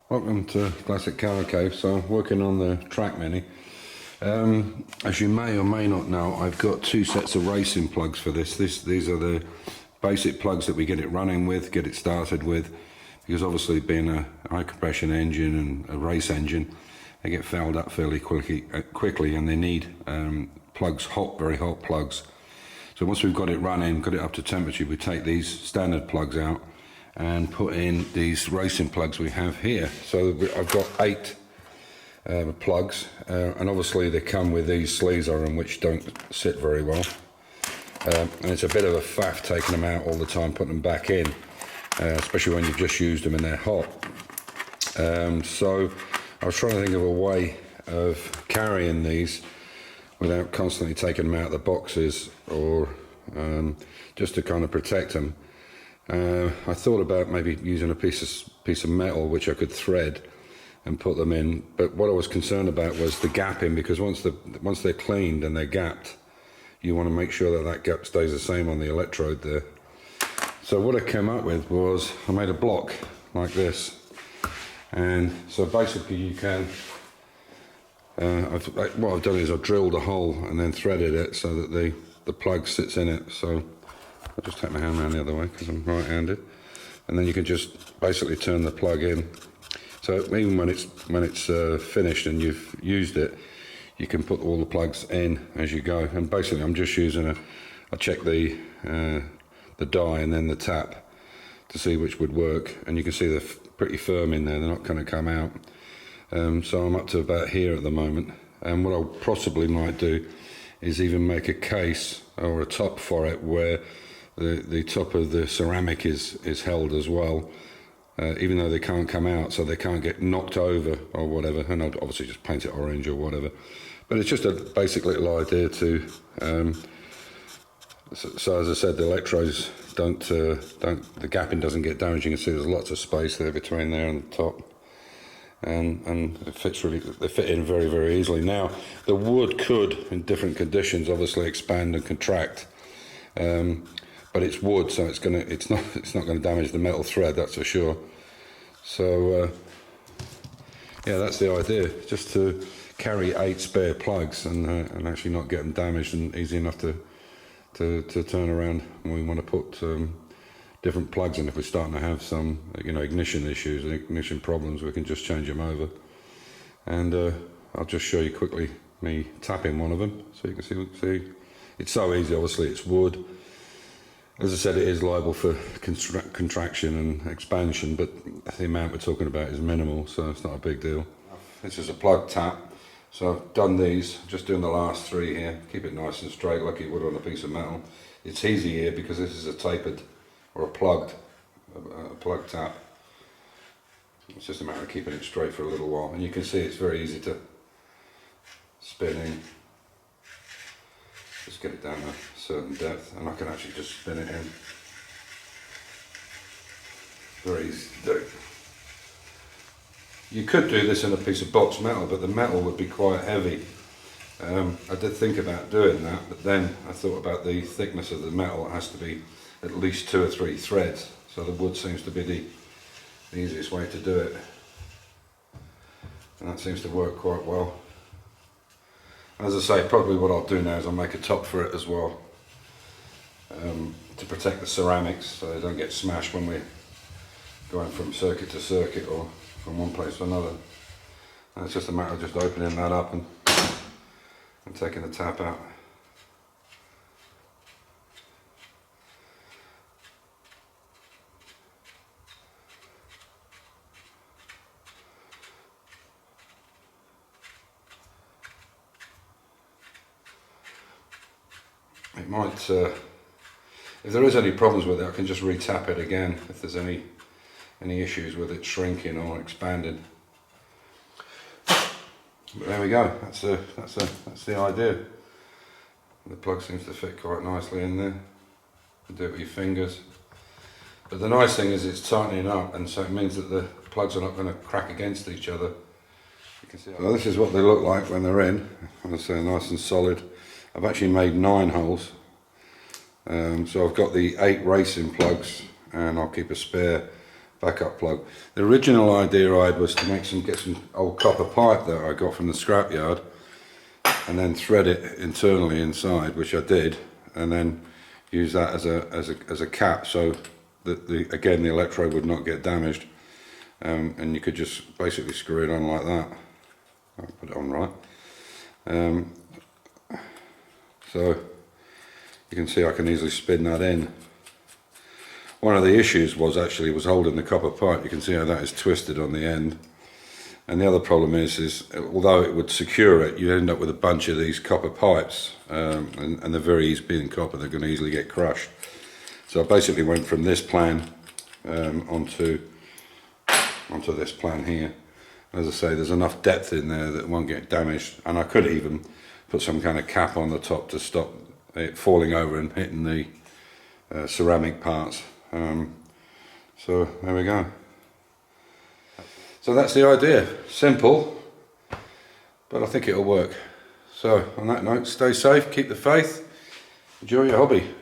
Welcome to Classic Car Cave. So I'm working on the track mini. As you may or may not know, I've got two sets of racing plugs for this. These are the basic plugs that we get it running with, get it started with, because obviously being a high compression engine and a race engine, they get fouled up fairly quickly and they need plugs, very hot plugs. So once we've got it running, got it up to temperature, we take these standard plugs out and put in these racing plugs we have here. So I've got 8 plugs, and obviously they come with these sleeves on them which don't sit very well, and it's a bit of a faff taking them out all the time, putting them back in, especially when you've just used them and they're hot. So I was trying to think of a way of carrying these without constantly taking them out of the boxes, or just to kind of protect them. I thought about maybe using a piece of metal which I could thread and put them in, but what I was concerned about was the gapping, because once they're cleaned and they're gapped, you want to make sure that gap stays the same on the electrode there. So what I came up with was I made a block like this, and so basically you can what I've done is I've drilled a hole and then threaded it so that the plug sits in it. So I'll just take my hand around the other way because I'm right-handed, and then you can just basically turn the plug in. So even when it's finished and you've used it, you can put all the plugs in as you go. And basically, I'm just using I check the die and then the tap to see which would work, and you can see they're pretty firm in there. They're not going to come out. So I'm up to about here at the moment. And what I possibly might do is even make a case or a top for it where the top of the ceramic is held as well, even though they can't come out, so they can't get knocked over or whatever. And I'll obviously just paint it orange or whatever. But it's just a basic little idea to. So as I said, the electrodes the gapping doesn't get damaged. You can see there's lots of space there between there and the top. And it fits they fit in very, very easily. Now the wood could, in different conditions, obviously expand and contract, but it's wood, so it's not going to damage the metal thread, that's for sure. So yeah, that's the idea, just to carry 8 spare plugs and actually not get them damaged, and easy enough to turn around when we want to put different plugs in. If we're starting to have some ignition issues and ignition problems, we can just change them over. And I'll just show you quickly me tapping one of them so you can see it's so easy. Obviously it's wood, as I said, it is liable for contraction and expansion, but the amount we're talking about is minimal, so it's not a big deal. This is a plug tap, so I've done these, just doing the last 3 here. Keep it nice and straight like you would on a piece of metal. It's easy here because this is a tapered or a plug tap. It's just a matter of keeping it straight for a little while, and you can see it's very easy to spin in. Just get it down a certain depth, and I can actually just spin it in. Very easy to do. You could do this in a piece of box metal, but the metal would be quite heavy. I did think about doing that, but then I thought about the thickness of the metal. It has to be at least 2 or 3 threads, so the wood seems to be the easiest way to do it, and that seems to work quite well. As I say, probably what I'll do now is I'll make a top for it as well, to protect the ceramics so they don't get smashed when we're going from circuit to circuit or from one place to another. And it's just a matter of just opening that up and taking the tap out. It might, if there is any problems with it, I can just re-tap it again if there's any issues with it shrinking or expanding. But there we go. That's the idea. The plug seems to fit quite nicely in there. You do it with your fingers. But the nice thing is it's tightening up, and so it means that the plugs are not going to crack against each other. You can see. Well, this is what they look like when they're in. As I say, nice and solid. I've actually made 9 holes, so I've got the 8 racing plugs, and I'll keep a spare backup plug. The original idea I had was to get some old copper pipe that I got from the scrapyard and then thread it internally inside, which I did, and then use that as a cap so that again the electrode would not get damaged, and you could just basically screw it on like that. I'll put it on right. So you can see I can easily spin that in. One of the issues was holding the copper pipe. You can see how that is twisted on the end. And the other problem is although it would secure it, you end up with a bunch of these copper pipes, and they're very easy, being copper, they're going to easily get crushed. So I basically went from this plan onto this plan here. As I say, there's enough depth in there that it won't get damaged, and I could even put some kind of cap on the top to stop it falling over and hitting the ceramic parts. So there we go. So that's the idea. Simple, but I think it'll work. So on that note, stay safe, keep the faith, enjoy your hobby.